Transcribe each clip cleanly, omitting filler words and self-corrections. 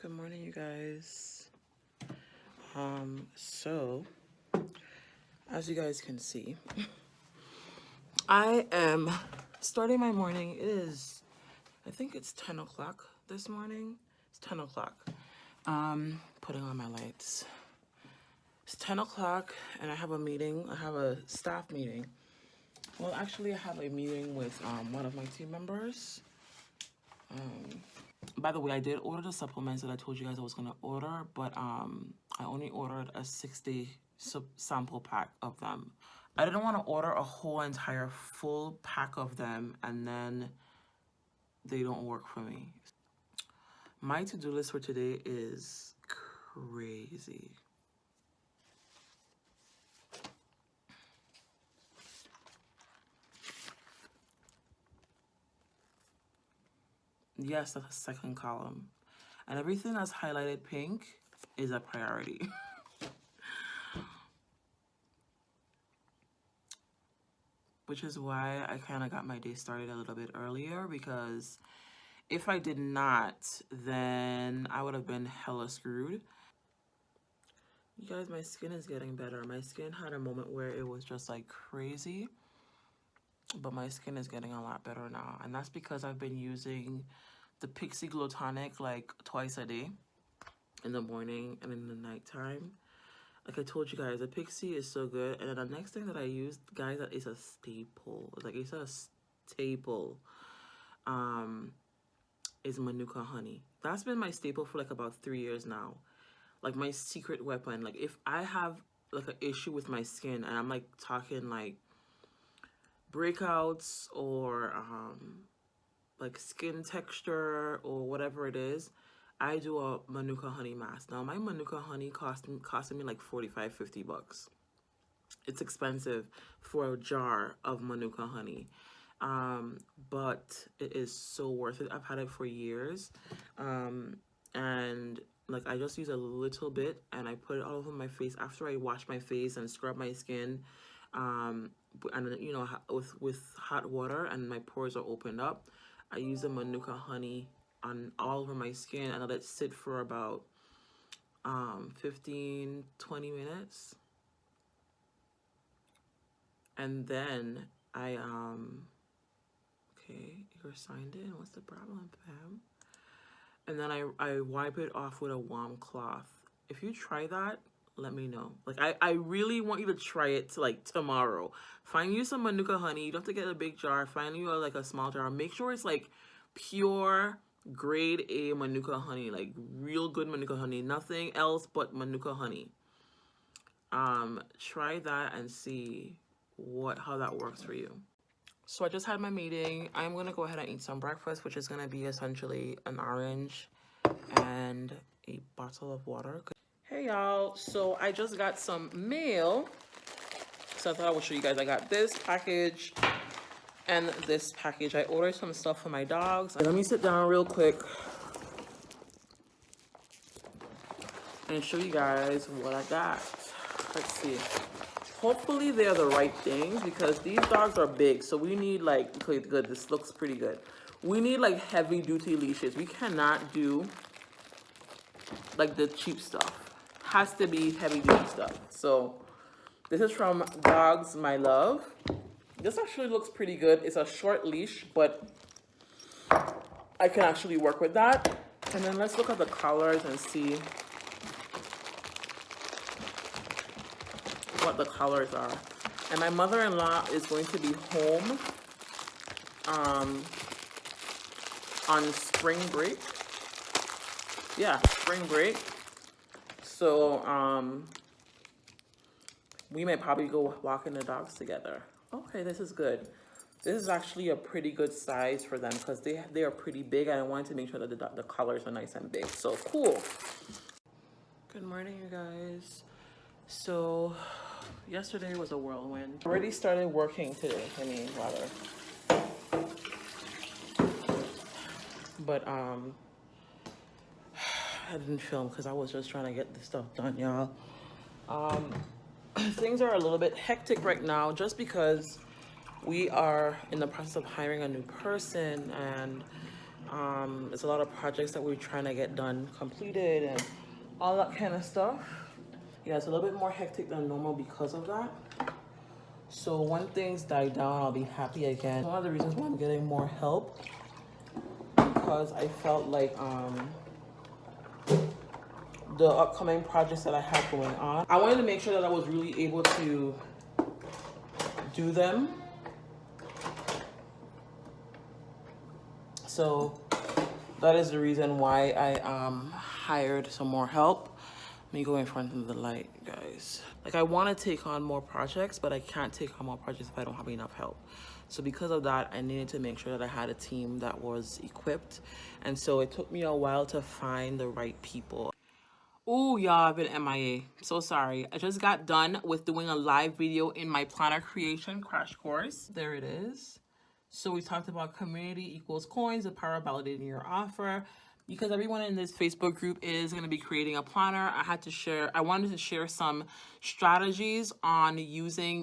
Good morning, you guys. So as you guys can see, I am starting my morning. I think it's 10 o'clock this morning. It's 10 o'clock. Putting on my lights. It's 10 o'clock and I have a meeting. I have a staff meeting. Well, actually I have a meeting with one of my team members. By the way, I did order the supplements that I told you guys I was going to order, but I only ordered a 6-day sample pack of them. I didn't want to order a whole entire full pack of them and then they don't work for me. My to-do list for today is crazy. Yes, that's the second column. And everything that's highlighted pink is a priority. Which is why I kind of got my day started a little bit earlier, because if I did not, then I would have been hella screwed. You guys, my skin is getting better. My skin had a moment where it was just like crazy, but my skin is getting a lot better now. And that's because I've been using the Pixie Glow Tonic like twice a day, in the morning and in the nighttime. Like I told you guys, the Pixie is so good. And then the next thing that I used, guys, that is a staple. Like it's a staple. Is Manuka honey. That's been my staple for like about 3 years now. Like my secret weapon. Like if I have like an issue with my skin and I'm like talking like breakouts or like skin texture or whatever it is, I do a Manuka honey mask. Now my Manuka honey costed me like 45-50 bucks. It's expensive for a jar of Manuka honey. But it is so worth it. I've had it for years. And like I just use a little bit and I put it all over my face after I wash my face and scrub my skin. And you know, with hot water and my pores are opened up, I use the Manuka honey on all over my skin and I let it sit for about 15-20 minutes. And then I okay, you're signed in. What's the problem, fam? And then I wipe it off with a warm cloth. If you try that, let me know. Like I really want you to try it like tomorrow. Find you some Manuka honey. You don't have to get a big jar. Find you like a small jar. Make sure it's like pure grade A Manuka honey, like real good Manuka honey. Nothing else but Manuka honey. Try that and see how that works for you. So I just had my meeting. I'm gonna go ahead and eat some breakfast, which is gonna be essentially an orange and a bottle of water. Hey y'all, so I just got some mail. So I thought I would show you guys. I got this package and this package. I ordered some stuff for my dogs. Let me sit down real quick and show you guys what I got. Let's see. Hopefully they're the right things because these dogs are big. So we need like, okay, good, this looks pretty good. We need like heavy duty leashes. We cannot do like the cheap stuff. Has to be heavy duty stuff. So this is from Dogs My Love. This actually looks pretty good. It's a short leash, but I can actually work with that. And then let's look at the collars and see what the colors are. And my mother-in-law is going to be home on spring break. Yeah, spring break. So we may probably go walking the dogs together. Okay, this is good. This is actually a pretty good size for them because they are pretty big and I wanted to make sure that the colors are nice and big. So cool. Good morning, you guys. So yesterday was a whirlwind. Already started working today, but I didn't film because I was just trying to get this stuff done, y'all. Things are a little bit hectic right now just because we are in the process of hiring a new person and There's a lot of projects that we're trying to get done, completed, and all that kind of stuff. Yeah, it's a little bit more hectic than normal because of that. So when things die down, I'll be happy again. One of the reasons why I'm getting more help, because I felt like the upcoming projects that I had going on, I wanted to make sure that I was really able to do them. So that is the reason why I hired some more help. Let me go in front of the light, guys. Like, I want to take on more projects, but I can't take on more projects if I don't have enough help. So because of that, I needed to make sure that I had a team that was equipped. And so it took me a while to find the right people. Oh, y'all, I've been MIA. So sorry. I just got done with doing a live video in my planner creation crash course. There it is. So we talked about community equals coins, the power of validating your offer. Because everyone in this Facebook group is going to be creating a planner, I wanted to share some strategies on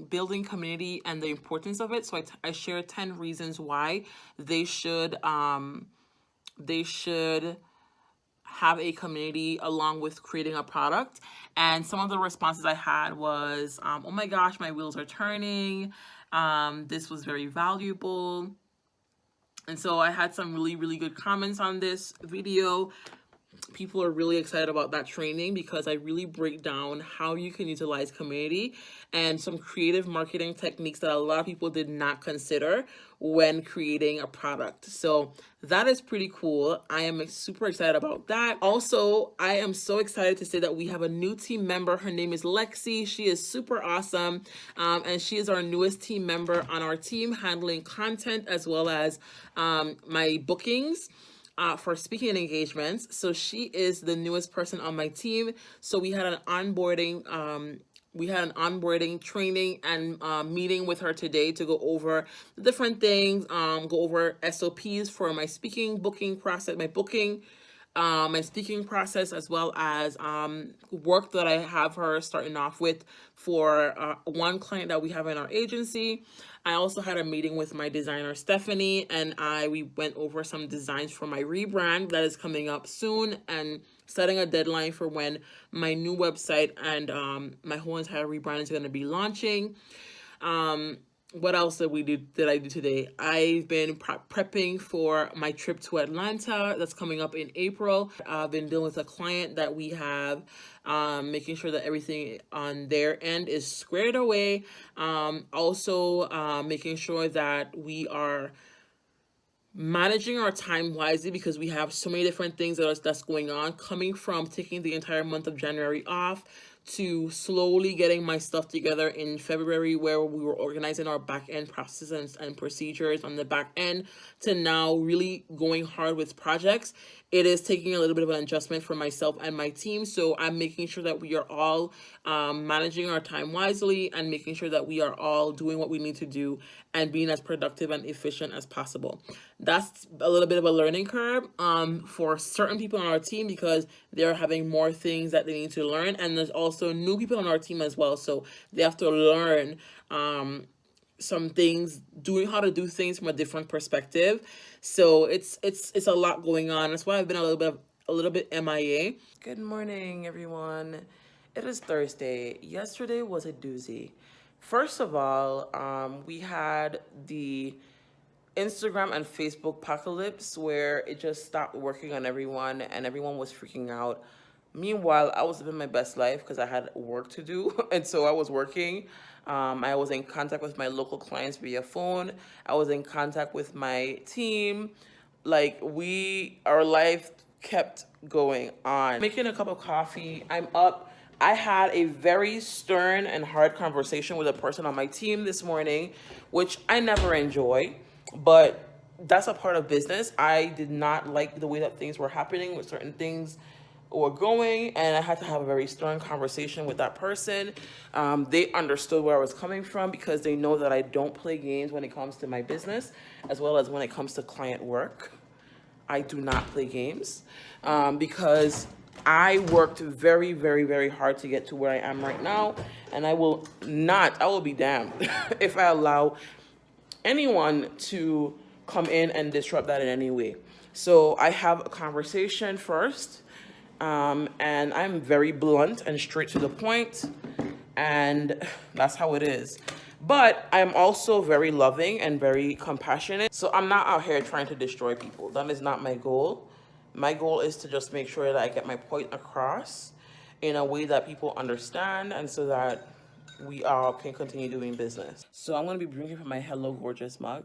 building community and the importance of it. So I shared 10 reasons why they should have a community along with creating a product. And some of the responses I had was, oh my gosh, my wheels are turning. This was very valuable. And so I had some really, really good comments on this video. People are really excited about that training because I really break down how you can utilize community and some creative marketing techniques that a lot of people did not consider when creating a product. So that is pretty cool. I am super excited about that. Also, I am so excited to say that we have a new team member. Her name is Lexi. She is super awesome. And she is our newest team member on our team, handling content as well as my bookings for speaking engagements. So she is the newest person on my team. So we had an onboarding training and meeting with her today to go over the different things, go over SOPs for my speaking booking process, my speaking process, as well as work that I have her starting off with for one client that we have in our agency. I also had a meeting with my designer, Stephanie, and we went over some designs for my rebrand that is coming up soon and setting a deadline for when my new website and my whole entire rebrand is going to be launching. What else did I do today? I've been prepping for my trip to Atlanta that's coming up in April. I've been dealing with a client that we have, making sure that everything on their end is squared away. Also making sure that we are managing our time wisely because we have so many different things that's going on, coming from taking the entire month of January off to slowly getting my stuff together in February, where we were organizing our back end processes and procedures on the back end, to now really going hard with projects. It is taking a little bit of an adjustment for myself and my team. So I'm making sure that we are all managing our time wisely and making sure that we are all doing what we need to do and being as productive and efficient as possible. That's a little bit of a learning curve for certain people on our team because they're having more things that they need to learn. And there's also new people on our team as well. So they have to learn some things, how to do things from a different perspective. So it's a lot going on. That's why I've been a little bit MIA. Good morning, everyone. It is Thursday. Yesterday was a doozy. First of all, we had the Instagram and Facebook apocalypse where it just stopped working on everyone and everyone was freaking out. Meanwhile, I was living my best life because I had work to do, and so I was working. I was in contact with my local clients via phone. I was in contact with my team. Like, our life kept going on. Making a cup of coffee, I'm up. I had a very stern and hard conversation with a person on my team this morning, which I never enjoy, but that's a part of business. I did not like the way that things were happening with certain things were going, and I had to have a very stern conversation with that person. They understood where I was coming from because they know that I don't play games when it comes to my business, as well as when it comes to client work. I do not play games because I worked very, very, very hard to get to where I am right now, and I will be damned if I allow anyone to come in and disrupt that in any way. So I have a conversation first, and I'm very blunt and straight to the point, and that's how it is. But I'm also very loving and very compassionate. So I'm not out here trying to destroy people. That is not my goal. My goal is to just make sure that I get my point across in a way that people understand, and so that we all can continue doing business. So I'm going to be drinking from my Hello Gorgeous mug.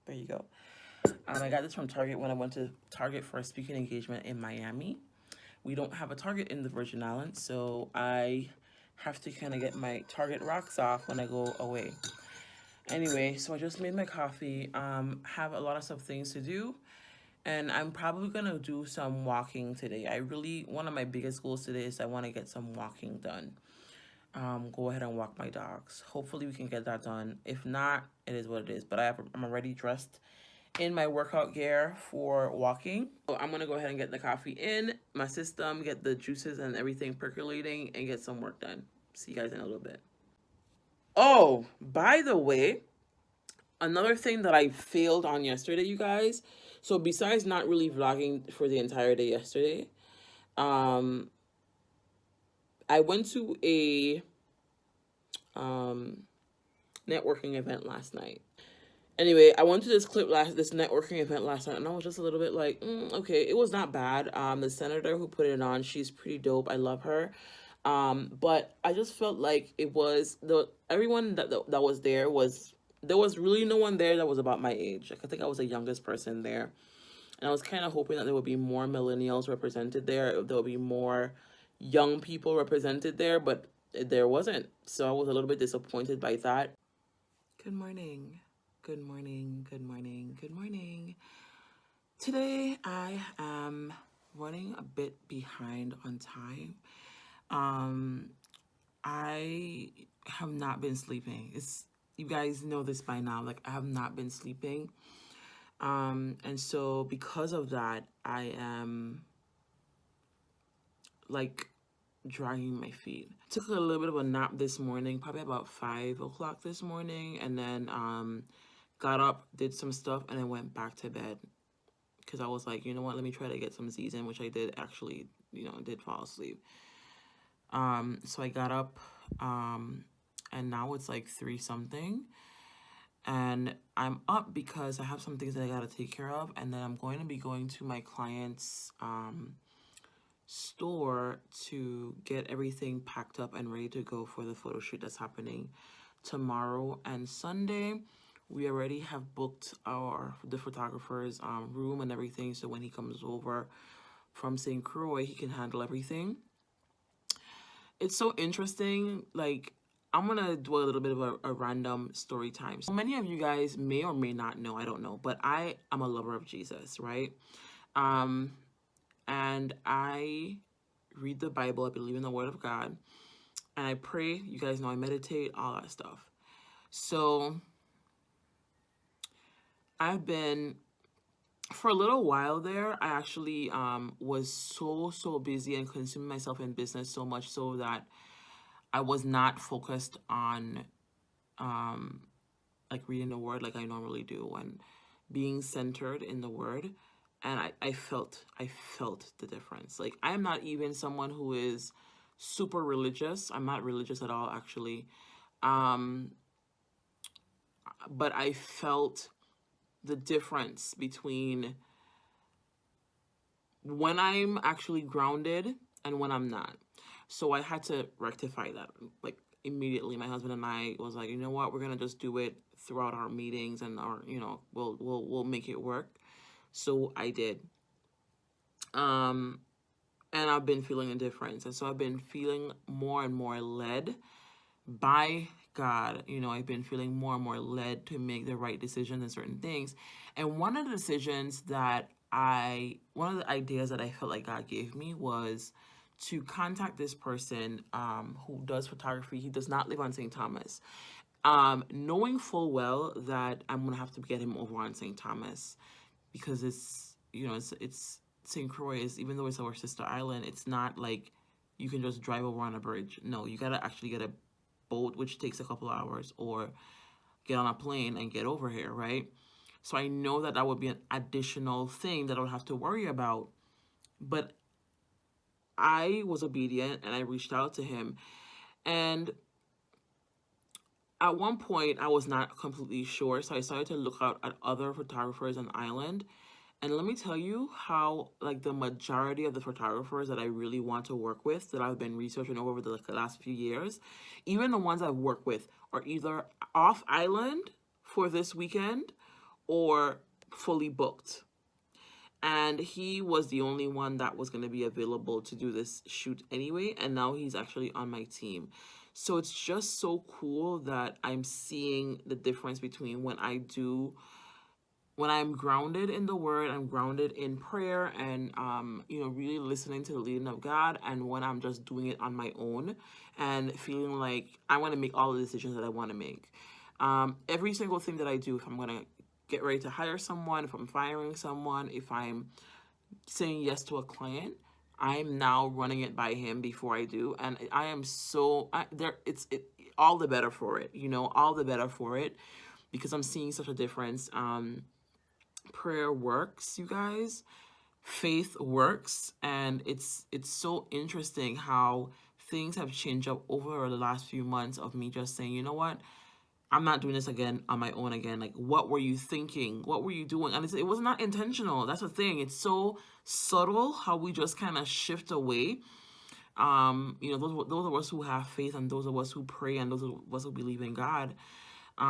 There you go. I got this from Target when I went to Target for a speaking engagement in Miami. We don't have a Target in the Virgin Islands, so I have to kind of get my Target rocks off when I go away. Anyway, so I just made my coffee, have a lot of stuff things to do, and I'm probably gonna do some walking today. One of my biggest goals today is I want to get some walking done. Go ahead and walk my dogs. Hopefully we can get that done. If not, it is what it is. But I'm already dressed in my workout gear for walking. So I'm gonna go ahead and get the coffee in my system, get the juices and everything percolating, and get some work done. See you guys in a little bit. Oh, by the way, another thing that I failed on yesterday, you guys. So besides not really vlogging for the entire day yesterday, um, I went to a networking event last night. Anyway, I went to this networking event last night, and I was just a little bit like, okay, it was not bad. The senator who put it on, she's pretty dope. I love her. But I just felt like it was everyone that was there was really no one there that was about my age. Like, I think I was the youngest person there, and I was kind of hoping that there would be more millennials represented there. There would be more young people represented there, but there wasn't. So I was a little bit disappointed by that. Good morning. Good morning. Good morning. Good morning. Today I am running a bit behind on time. I have not been sleeping. You guys know this by now. Like, I have not been sleeping. And so because of that, I am like dragging my feet. Took a little bit of a nap this morning, probably about 5 o'clock this morning, and then got up, did some stuff, and then went back to bed. Because I was like, you know what, let me try to get some Z's in, which I did actually, did fall asleep. So I got up, and now it's like 3 something. And I'm up because I have some things that I gotta take care of, and then I'm going to be going to my client's store to get everything packed up and ready to go for the photo shoot that's happening tomorrow and Sunday. We already have booked the photographer's room and everything, so when he comes over from St. Croix, he can handle everything. It's so interesting. Like, I'm gonna do a little bit of a random story time. So many of you guys may or may not know, I don't know, but I am a lover of Jesus, right? And I read the Bible. I believe in the Word of God, and I pray. You guys know I meditate, all that stuff. So I've been, for a little while there, I actually was so busy and consuming myself in business so much so that I was not focused on like reading the Word like I normally do and being centered in the Word. And I felt the difference. Like, I'm not even someone who is super religious. I'm not religious at all, actually. But I felt the difference between when I'm actually grounded and when I'm not. So I had to rectify that, like, immediately. My husband and I was like, you know what, we're gonna just do it throughout our meetings, and we'll make it work. So I did. And I've been feeling a difference. And so I've been feeling more and more led by God. I've been feeling more and more led to make the right decisions in certain things. And one of the ideas that I felt like God gave me was to contact this person who does photography. He does not live on St. Thomas. Knowing full well that I'm going to have to get him over on St. Thomas, because it's St. Croix is, even though it's our sister island, it's not like you can just drive over on a bridge. No, you gotta actually get a boat, which takes a couple hours, or get on a plane and get over here, right? So I know that that would be an additional thing that I would have to worry about. But I was obedient and I reached out to him. And at one point, I was not completely sure. So I started to look out at other photographers on the island. And let me tell you how, like, the majority of the photographers that I really want to work with, that I've been researching over the last few years, even the ones I've worked with, are either off island for this weekend or fully booked. And he was the only one that was going to be available to do this shoot anyway. And now he's actually on my team. So it's just so cool that I'm seeing the difference between when I'm grounded in the word, I'm grounded in prayer and, really listening to the leading of God, and when I'm just doing it on my own and feeling like I want to make all the decisions that I want to make. Every single thing that I do, if I'm going to get ready to hire someone, if I'm firing someone, if I'm saying yes to a client, I'm now running it by him before I do. And I am all the better for it, all the better for it, because I'm seeing such a difference. Prayer works, you guys. Faith works, and it's so interesting how things have changed up over the last few months of me just saying, you know what, I'm not doing this again on my own again. Like, what were you thinking? What were you doing? And it was not intentional. That's the thing. It's so subtle how we just kind of shift away. Those of us who have faith, and those of us who pray, and those of us who believe in God,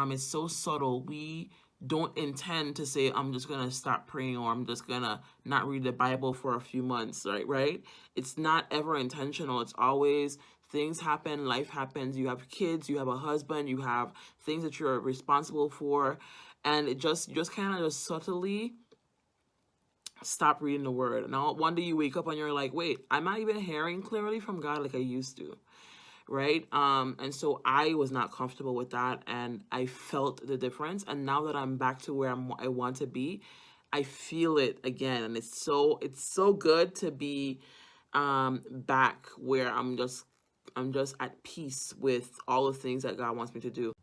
it's so subtle. We don't intend to say, I'm just going to stop praying, or I'm just going to not read the Bible for a few months, right? It's not ever intentional. It's always things happen, life happens, you have kids, you have a husband, you have things that you're responsible for, and it just kind of just subtly stop reading the word. Now, one day you wake up and you're like, wait, I'm not even hearing clearly from God like I used to. Right? And so I was not comfortable with that, and I felt the difference. And now that I'm back to where I want to be, I feel it again. And it's so good to be back where I'm just at peace with all the things that God wants me to do.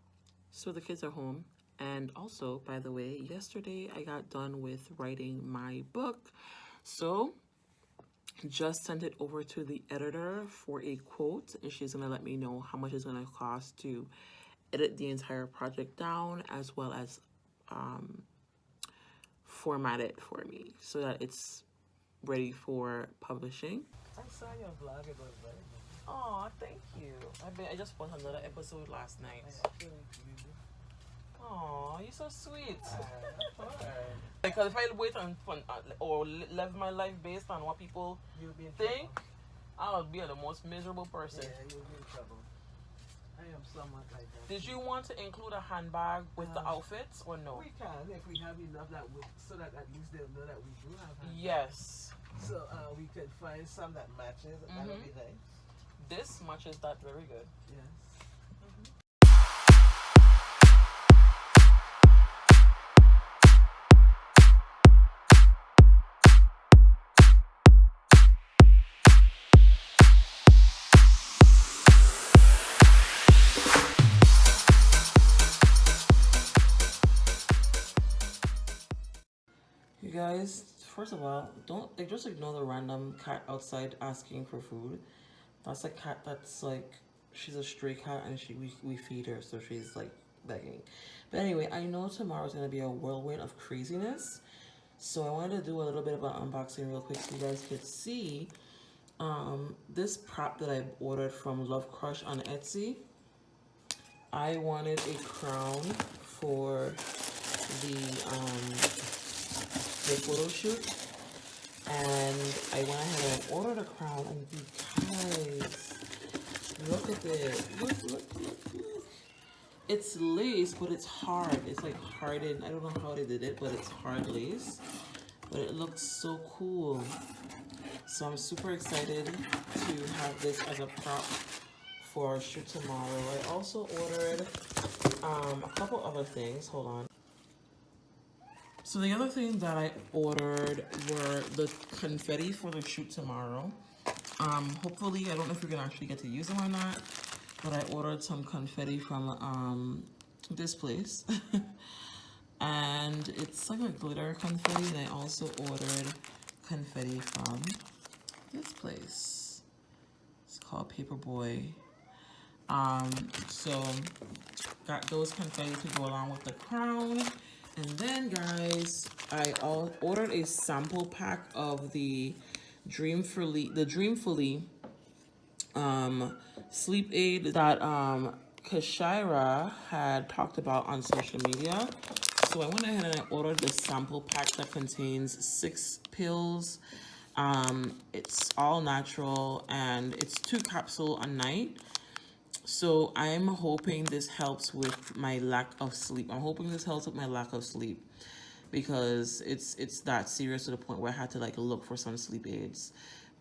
So the kids are home. And also, by the way, yesterday I got done with writing my book. So just sent it over to the editor for a quote, and she's going to let me know how much it's going to cost to edit the entire project down, as well as format it for me so that it's ready for publishing. I saw your vlog. It was very good. Oh, thank you. I just watched another episode last night. Oh, you're so sweet. Because if I wait or live my life based on what people think, I'll be the most miserable person. Yeah, you'll be in trouble. I am somewhat like that. Did you want to include a handbag with the outfits or no? We can if we have enough so that at least they'll know that we do have handbags. Yes. So we could find some that matches. That would be nice. This matches that very good. Yes. You guys, first of all, don't just ignore the random cat outside asking for food. That's a cat that's like, she's a stray cat, and we feed her, so she's like begging. But anyway, I know tomorrow's gonna be a whirlwind of craziness, so I wanted to do a little bit of an unboxing real quick so you guys could see this prop that I ordered from Love Crush on Etsy. I wanted a crown for the photo shoot, and I went ahead and ordered a crown, and you guys, look at it. Look. It's lace, but it's hard. It's like hardened. I don't know how they did it, but it's hard lace. But it looks so cool. So I'm super excited to have this as a prop for our shoot tomorrow. I also ordered a couple other things. Hold on. So the other thing that I ordered were the confetti for the shoot tomorrow. Hopefully, I don't know if we're gonna actually get to use them or not, but I ordered some confetti from this place. and it's like a glitter confetti. And I also ordered confetti from this place. It's called Paperboy. So got those confetti to go along with the crown. And then, guys, ordered a sample pack of the Dreamfully sleep aid that Kashira had talked about on social media. So I went ahead and I ordered the sample pack that contains 6 pills. It's all natural and it's 2 capsules a night. So I'm hoping this helps with my lack of sleep. I'm hoping this helps with my lack of sleep because it's that serious to the point where I had to like look for some sleep aids.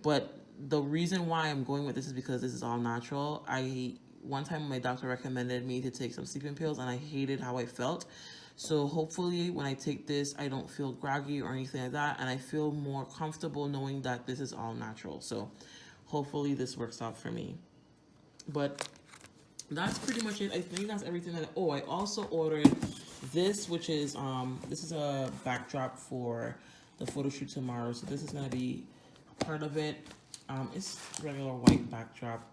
But the reason why I'm going with this is because this is all natural. One time my doctor recommended me to take some sleeping pills and I hated how I felt. So hopefully when I take this, I don't feel groggy or anything like that, and I feel more comfortable knowing that this is all natural. So hopefully this works out for me. But that's pretty much it. I think that's everything that I also ordered this, which is this is a backdrop for the photo shoot tomorrow. So this is gonna be part of it. It's regular white backdrop.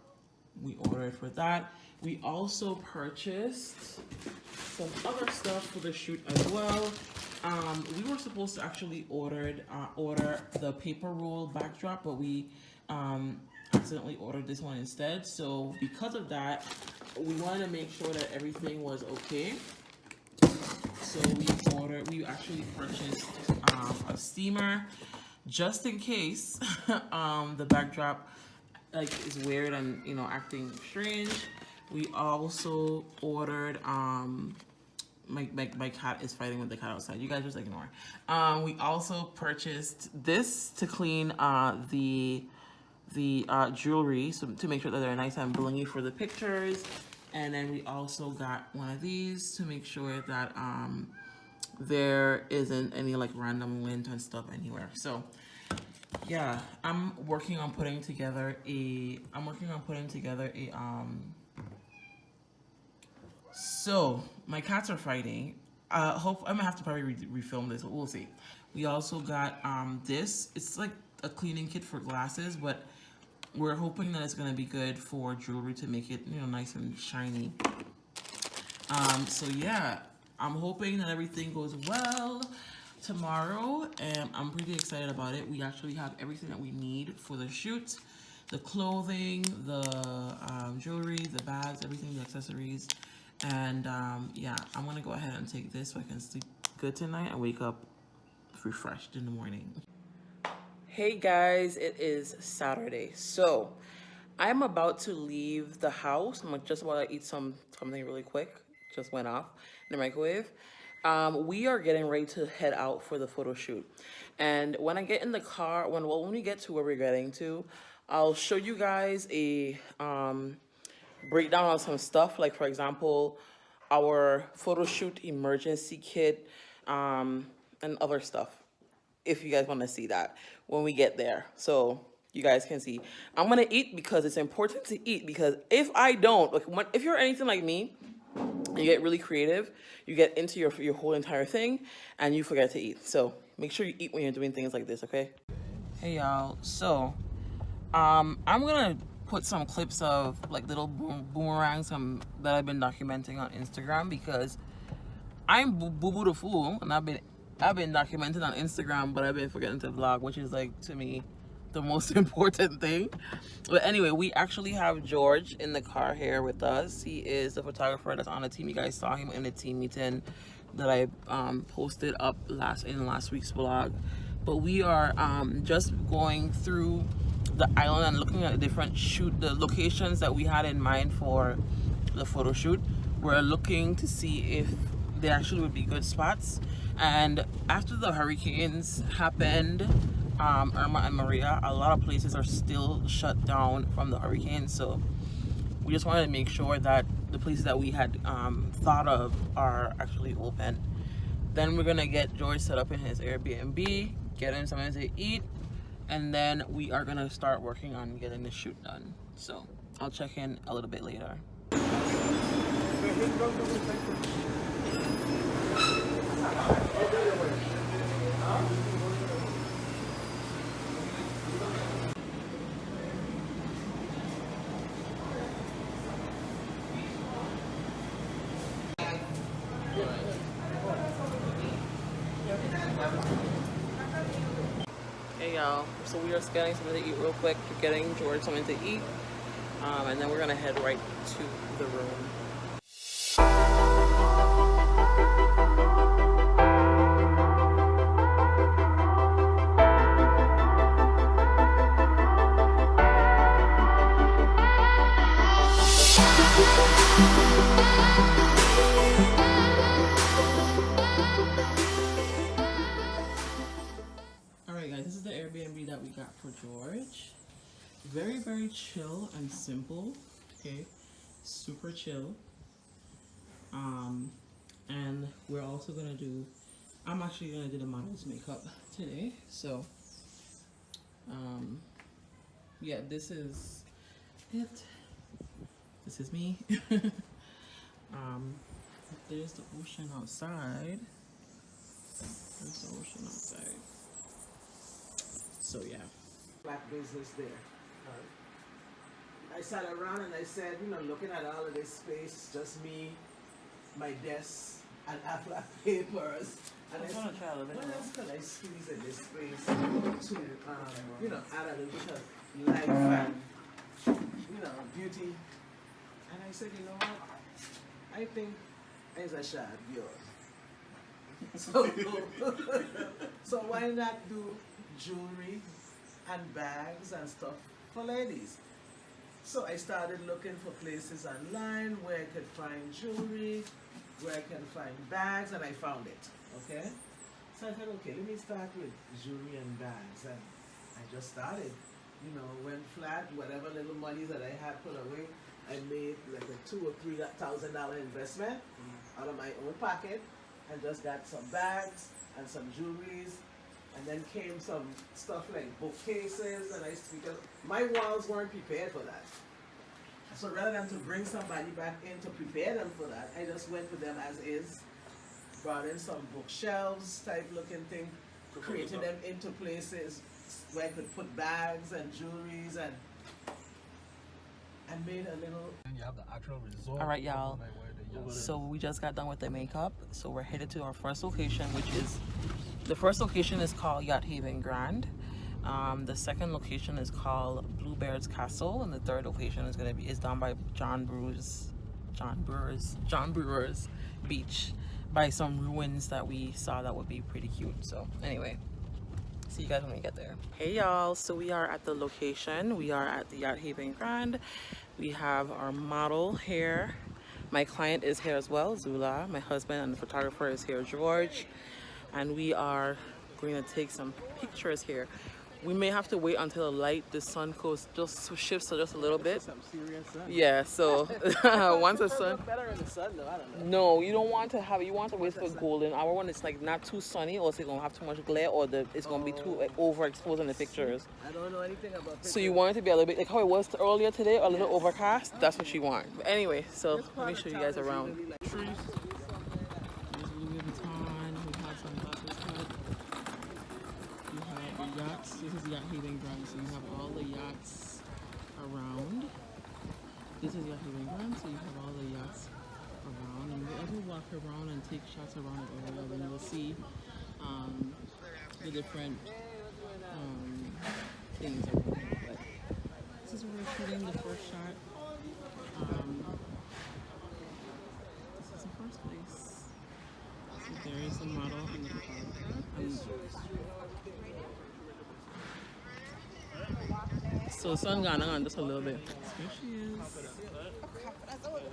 We ordered for that. We also purchased some other stuff for the shoot as well. We were supposed to actually order the paper roll backdrop, but we accidentally ordered this one instead. So because of that, we wanted to make sure that everything was okay. So we actually purchased a steamer just in case the backdrop like is weird and acting strange. We also ordered my cat is fighting with the cat outside. You guys just ignore. We also purchased this to clean the jewelry, so to make sure that they're nice and blingy for the pictures. And then we also got one of these to make sure that there isn't any like random lint and stuff anywhere. So yeah, I'm working on putting together a so my cats are fighting. I'm gonna have to probably refilm this, but we'll see. We also got this. It's like a cleaning kit for glasses, but we're hoping that it's gonna be good for jewelry to make it nice and shiny. So yeah, I'm hoping that everything goes well tomorrow, and I'm pretty excited about it. We actually have everything that we need for the shoot: the clothing, the jewelry, the bags, everything, the accessories. And yeah, I'm gonna go ahead and take this so I can sleep good tonight and wake up refreshed in the morning. Hey guys, it is Saturday. So I'm about to leave the house. I'm just about to eat something really quick. Just went off in the microwave. We are getting ready to head out for the photo shoot. And when I get in the car, when we get to where we're getting to, I'll show you guys a breakdown on some stuff. Like for example, our photo shoot emergency kit, and other stuff, if you guys want to see that when we get there, so you guys can see. I'm gonna eat because it's important to eat, because if I don't, like, if you're anything like me, you get really creative, you get into your whole entire thing and you forget to eat. So make sure you eat when you're doing things like this, okay? Hey y'all, so I'm gonna put some clips of like little boomerangs that I've been documenting on Instagram, because I'm Boo Boo the Fool, and I've been documenting on Instagram, but I've been forgetting to vlog, which is like, to me, the most important thing. But anyway, we actually have George in the car here with us. He is the photographer that's on the team. You guys saw him in the team meeting that I posted up in last week's vlog. But we are just going through the island and looking at the locations that we had in mind for the photo shoot. We're looking to see if they actually would be good spots. And after the hurricanes happened, Irma and Maria, a lot of places are still shut down from the hurricane. So we just wanted to make sure that the places that we had thought of are actually open. Then we're gonna get George set up in his Airbnb, get him something to eat, and then we are gonna start working on getting the shoot done. So I'll check in a little bit later. Hey y'all, so we are just getting something to eat real quick, getting George something to eat, and then we're gonna head right to the room. Alright guys, this is the Airbnb that we got for George. Very, very chill and simple. Okay, super chill. And we're also gonna do, I'm actually gonna do the model's makeup today. So yeah, this is it. This is me. There's the ocean outside. There's the ocean outside. So yeah. Black business there. I sat around and I said, you know, looking at all of this space, just me, my desk, and flat papers. And I said, what else can I squeeze in this space to, you know, add a little bit of life and, you know, beauty. And I said, you know what? I think it's a shot yours. So, so why not do jewelry and bags and stuff for ladies? So I started looking for places online where I could find jewelry, where I can find bags, and I found it, okay? So I said, okay, let me start with jewelry and bags, and I just started. You know, went flat, whatever little money that I had put away, I made like a $2,000 or $3,000 investment out of my own pocket, and just got some bags and some jewelries, and then came some stuff like bookcases, and because my walls weren't prepared for that. So rather than to bring somebody back in to prepare them for that, I just went with them as is, brought in some bookshelves type looking thing, created them into places where I could put bags and jewelries and made a little. And you have the actual resort. All right, y'all. Like where the So we just got done with the makeup. So we're headed to our first location, which is, the first location is called Yacht Haven Grand. The second location is called Bluebeard's Castle, and the third location is down by John Brewer's beach, by some ruins that we saw that would be pretty cute. So anyway, see you guys when we get there. Hey y'all, so we are at the location. We are at the Yacht Haven Grand. We have our model here. My client is here as well, Zula. My husband and the photographer is here, George. And we are going to take some pictures here. We may have to wait until the sun just shifts just a little bit. Some serious sun. Yeah, so once the sun. Look better in the sun though, I don't know. No, you don't want to have. You want to wait for golden hour when it's like not too sunny, or it's gonna have too much glare, or it's gonna be too overexposed in the pictures. I don't know anything about pictures. So you want it to be a little bit like how it was earlier today, a little overcast. That's what you want. But anyway, so let me show you guys around. Trees. There's Louis Vuitton. We have some buses cut. You have the yachts. This is Yacht Haven Grand, so you have all the yachts around. This is Yacht Haven Grand, so you have all the yachts around. And as we walk around and take shots around the area, then you'll see the different things around here. But this is where we're shooting the first shot. This is the first place. So there is the model and the photographer. So sun gone on just a little bit. Here she is.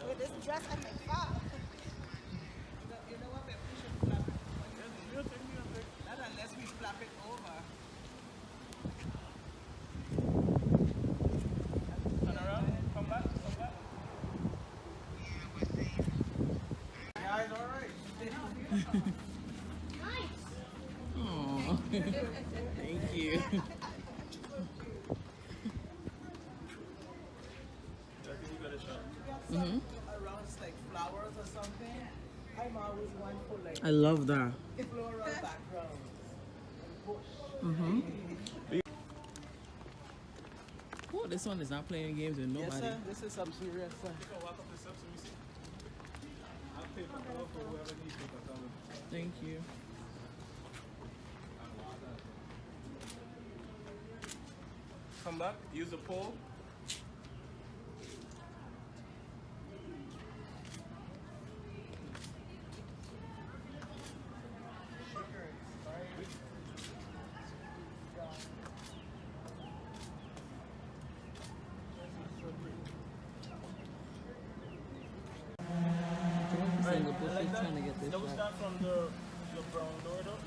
With this dress, I make fun. You know what? We should flap it. Not unless we flap it over. Turn around. Come back. Yeah, it's all right. Aww. Thank you. Around like flowers or something. I I'm always one for like I love that. floral background and bush. Mm-hmm. Oh, this one is not playing games with nobody. Yes, sir. This is some serious, sir. Thank you. Come back, use the pole. Saying the bush is trying to get this That was shot. that from the brown door though?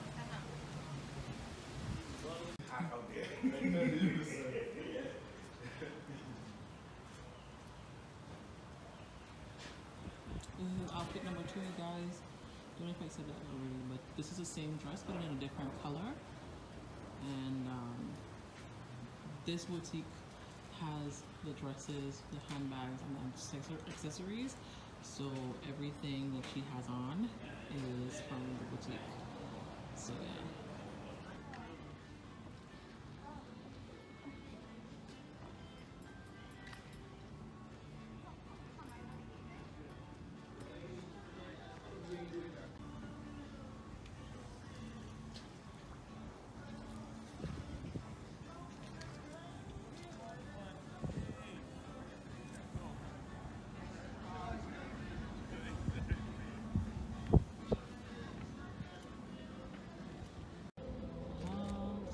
This is outfit number 2, you guys. Don't know if I said that already, but this is the same dress, but in a different color. And this boutique has the dresses, the handbags, and the accessories. So everything that she has on is from the boutique. So yeah.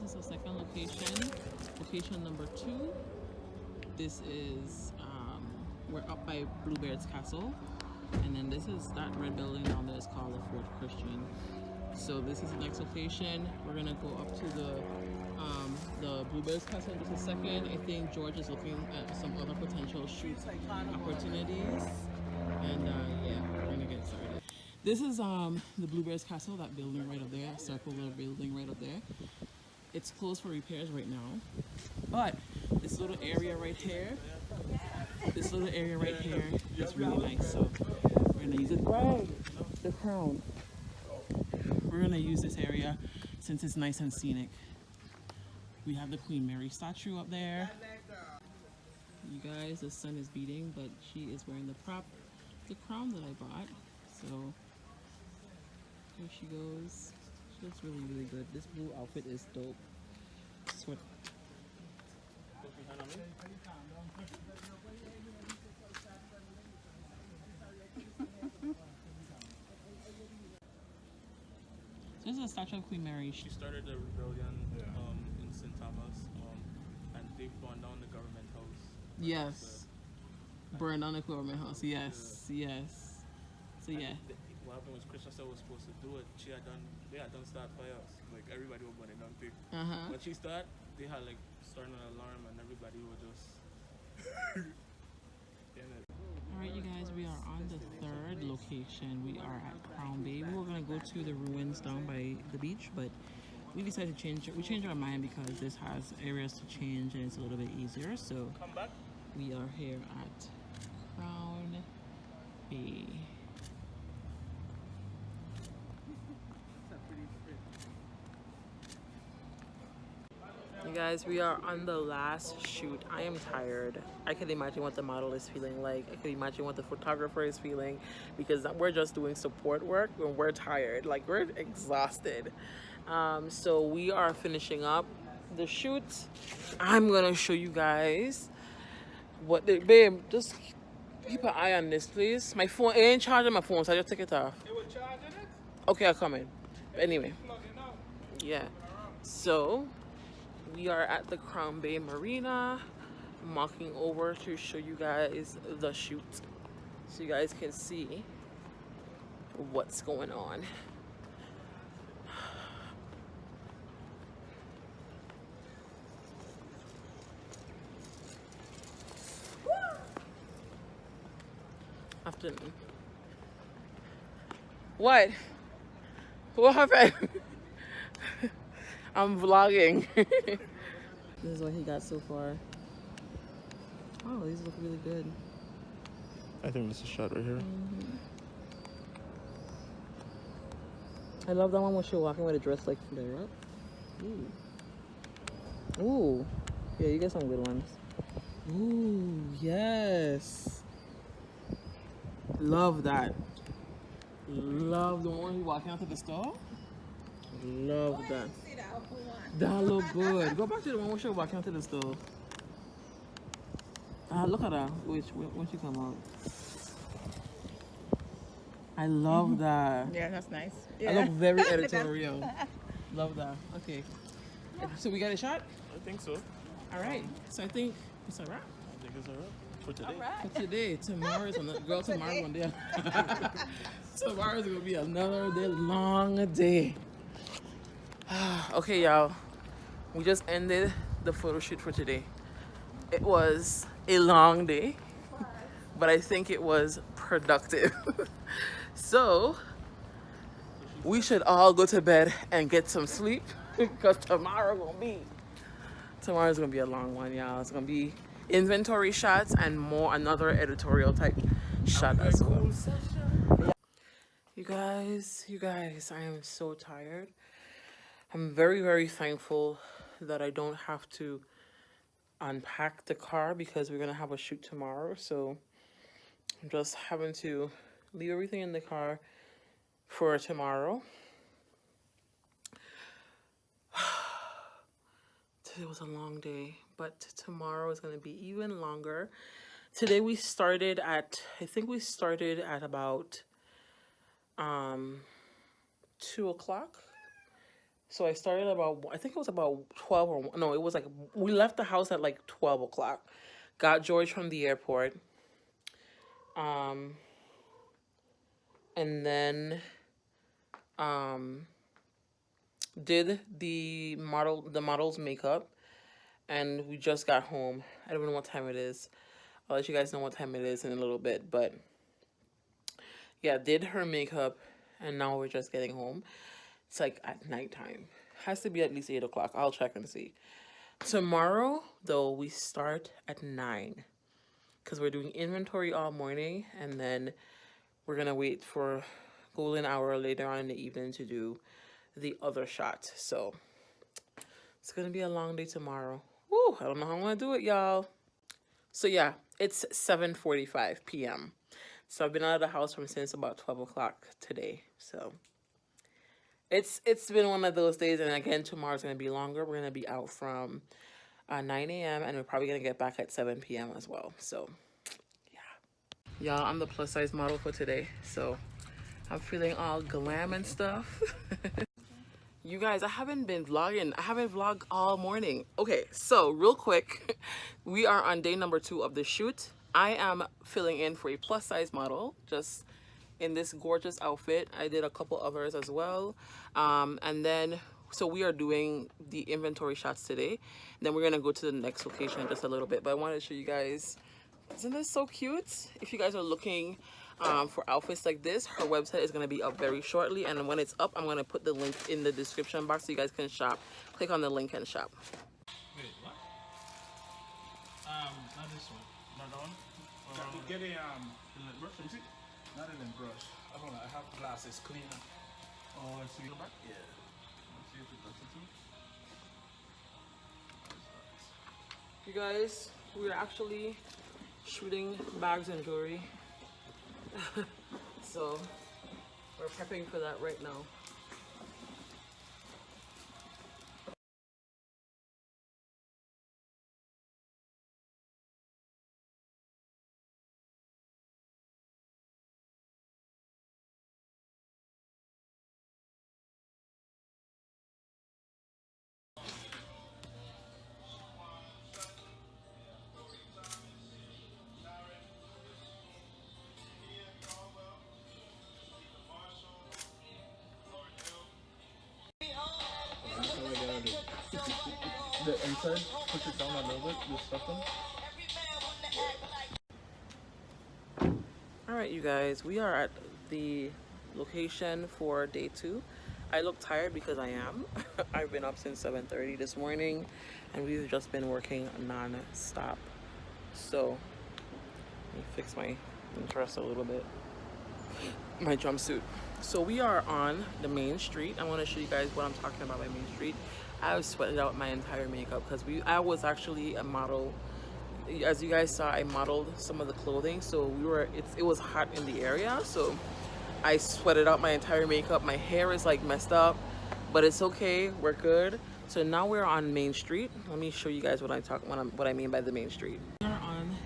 This is the second location. Location number 2. This is we're up by Bluebeard's Castle, and then this is that red building down there is called the Fort Christian. So this is the next location. We're gonna go up to the Bluebeard's Castle in just a second. I think George is looking at some other potential shoot opportunities, and yeah, we're gonna get started. This is the Bluebeard's Castle, that building right up there, circular building right up there. It's closed for repairs right now, but this little area right here, is really nice. So we're gonna use it. Right, the crown. We're gonna use this area since it's nice and scenic. We have the Queen Mary statue up there. You guys, the sun is beating, but she is wearing the crown that I bought. So here she goes. She looks really, really good. This blue outfit is dope. Sweat. This is a statue of Queen Mary. She started the rebellion in St. Thomas, and they burned down the government house. Yes. Burned down the government house. Yes, yes. So yeah. What happened was Christian was supposed to do it. They had done start fires. Like everybody was burning down thing. When she started, they had like started an alarm, and everybody was just. Alright, you guys, we are on the 3rd location. We are at Crown Bay. We were gonna go to the ruins down by the beach, but we decided to change. We changed our mind because this has areas to change and it's a little bit easier. So we are here at Crown Bay. You guys, we are on the last shoot. I am tired. I can imagine what the model is feeling like. I can imagine what the photographer is feeling, because we're just doing support work and we're tired. Like, we're exhausted. So we are finishing up the shoot. I'm gonna show you guys what the babe. Just keep an eye on this, please. My phone it ain't charging my phone, so I just take it off. They were charging it? Okay, I'll come in. But anyway, Plug it out. yeah. So we are at the Crown Bay Marina. I'm walking over to show you guys the shoot, so you guys can see what's going on. Afternoon. What? What happened? I'm vlogging. This is what he got so far. Oh, these look really good. I think this is a shot right here. I love that one when she's walking with a dress like that, right? Ooh. Ooh. Yeah, you get some good ones. Ooh, yes. Love that. Love the one who's walking out to the store. Love that. That look good. Go back to the one where she was walking out to the store. Look at that. Wait, when she come out. I love that. Yeah, that's nice. I Yeah. look very editorial. Love that. Okay. So we got a shot? I think so. All right. So I think it's a wrap. I think it's alright for today. All right. For today. Tomorrow's another girl. Tomorrow's one day. Tomorrow's gonna be another day, long day. Okay, y'all. We just ended the photo shoot for today. It was a long day, but I think it was productive. So we should all go to bed and get some sleep because tomorr's gonna be a long one, y'all. It's gonna be inventory shots and more another editorial type shot as well. You guys, I am so tired. I'm very, very thankful that I don't have to unpack the car because we're gonna have a shoot tomorrow. So I'm just having to leave everything in the car for tomorrow. Today was a long day, but tomorrow is gonna be even longer. Today we started at, I think we started at about 2 o'clock. So I started about, I think it was about 12 or no, it was like, we left the house at like 12 o'clock. Got George from the airport. And then did the model's makeup, and we just got home. I don't know what time it is. I'll let you guys know what time it is in a little bit, but yeah, did her makeup, and now we're just getting home. It's like at nighttime. Has to be at least 8 o'clock. I'll check and see. Tomorrow, though, we start at 9 because we're doing inventory all morning, and then we're going to wait for golden hour later on in the evening to do the other shot. So it's going to be a long day tomorrow. Woo, I don't know how I'm going to do it, y'all. So yeah, it's 7:45 p.m. So I've been out of the house since about 12 o'clock today. So it's been one of those days, and again, tomorrow's going to be longer. We're going to be out from 9 a.m. and we're probably going to get back at 7 p.m. as well. So yeah. Y'all, I'm the plus size model for today. So I'm feeling all glam and stuff. You guys, I haven't been vlogging. I haven't vlogged all morning. Okay, so real quick, we are on day number 2 of the shoot. I am filling in for a plus size model, just in this gorgeous outfit. I did a couple others as well. And then, so we are doing the inventory shots today. Then we're gonna go to the next location in just a little bit. But I wanted to show you guys, isn't this so cute? If you guys are looking for outfits like this, her website is going to be up very shortly, and when it's up, I'm going to put the link in the description box so you guys can shop. Click on the link and shop. Wait, what? Not this one. Not that one? Get a brush, let me see. Not in a brush. Hold on, I have glasses cleaner. Oh, I see. Go back? Yeah. Let's see if it does it too. You guys, we're actually shooting bags and jewelry. So we're prepping for that right now. The inside, push it down a little bit, the stuffing. Alright, you guys, we are at the location for day 2. I look tired because I am. I've been up since 7:30 this morning, and we've just been working non-stop. So let me fix my dress a little bit, my jumpsuit. So we are on the main street. I want to show you guys what I'm talking about by main street. I sweated out my entire makeup because I was actually a model. As you guys saw, I modeled some of the clothing, so it was hot in the area, so I sweated out my entire makeup. My hair is like messed up, but it's okay, we're good. So now we're on Main Street. Let me show you guys what I mean by the main street. We're on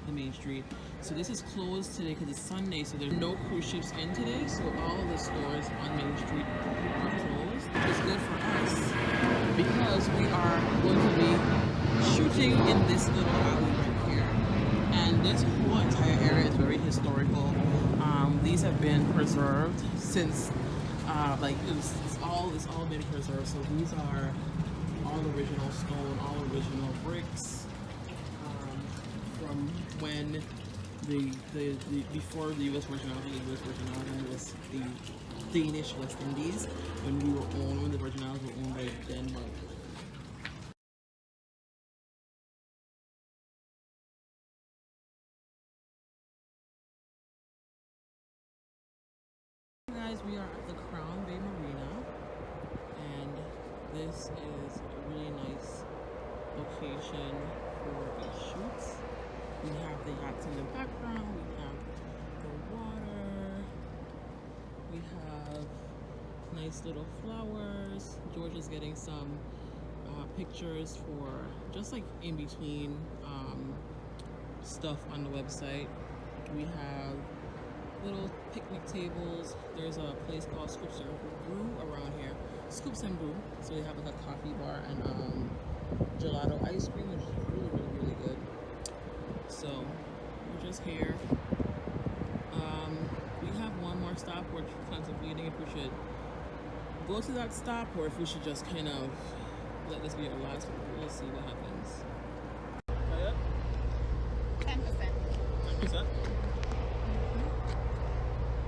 the main street. So this is closed today because it's Sunday, so there's no cruise ships in today, so all of the stores on Main Street are closed. It's good for us because we are going to be shooting in this little alley right here. And this whole entire area is very historical. These have been preserved since it's all been preserved. So these are all original stone, all original bricks from when before the U.S. Virgin Islands was the Danish West Indies, when the Virgin Islands were owned by Denmark. Guys, we are at the Crown Bay Marina, and this is a really nice location for these shoots. We have the yachts in the background, we have the water, we have nice little flowers. George is getting some pictures for just like in between stuff on the website. We have little picnic tables. There's a place called Scoops and Brew around here. Scoops and Brew. So they have like a coffee bar and gelato ice cream, which is really good. So we're just here. We have one more stop. We're contemplating if we should go to that stop or if we should just kind of let this be our last one. We'll see what happens. 10%. 10%?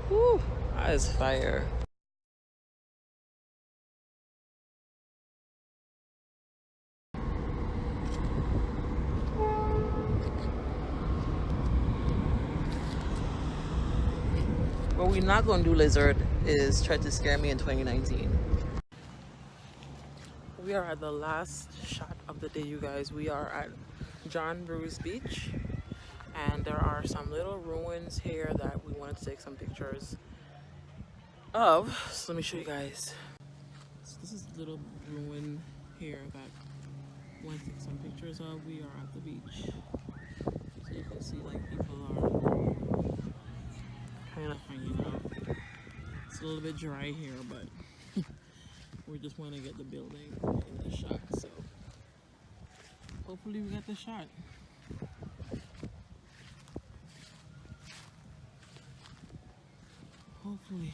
Whew, that is fire. What we're not going to do, Lizard, is try to scare me in 2019. We are at the last shot of the day, you guys. We are at John Bruce Beach, and there are some little ruins here that we wanted to take some pictures of. So let me show you guys. So this is a little ruin here that I want to take some pictures of. We are at the beach. So you can see like people are kind of hanging out. It's a little bit dry here, but we just want to get the building in the shot. So hopefully we get the shot. Hopefully.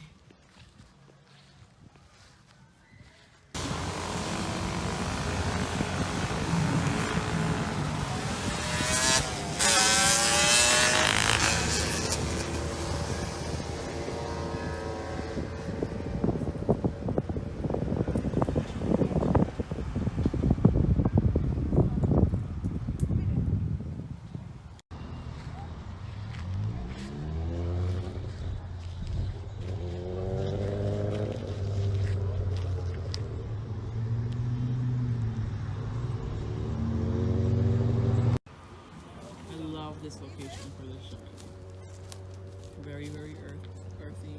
This location for this shot. Very earthy.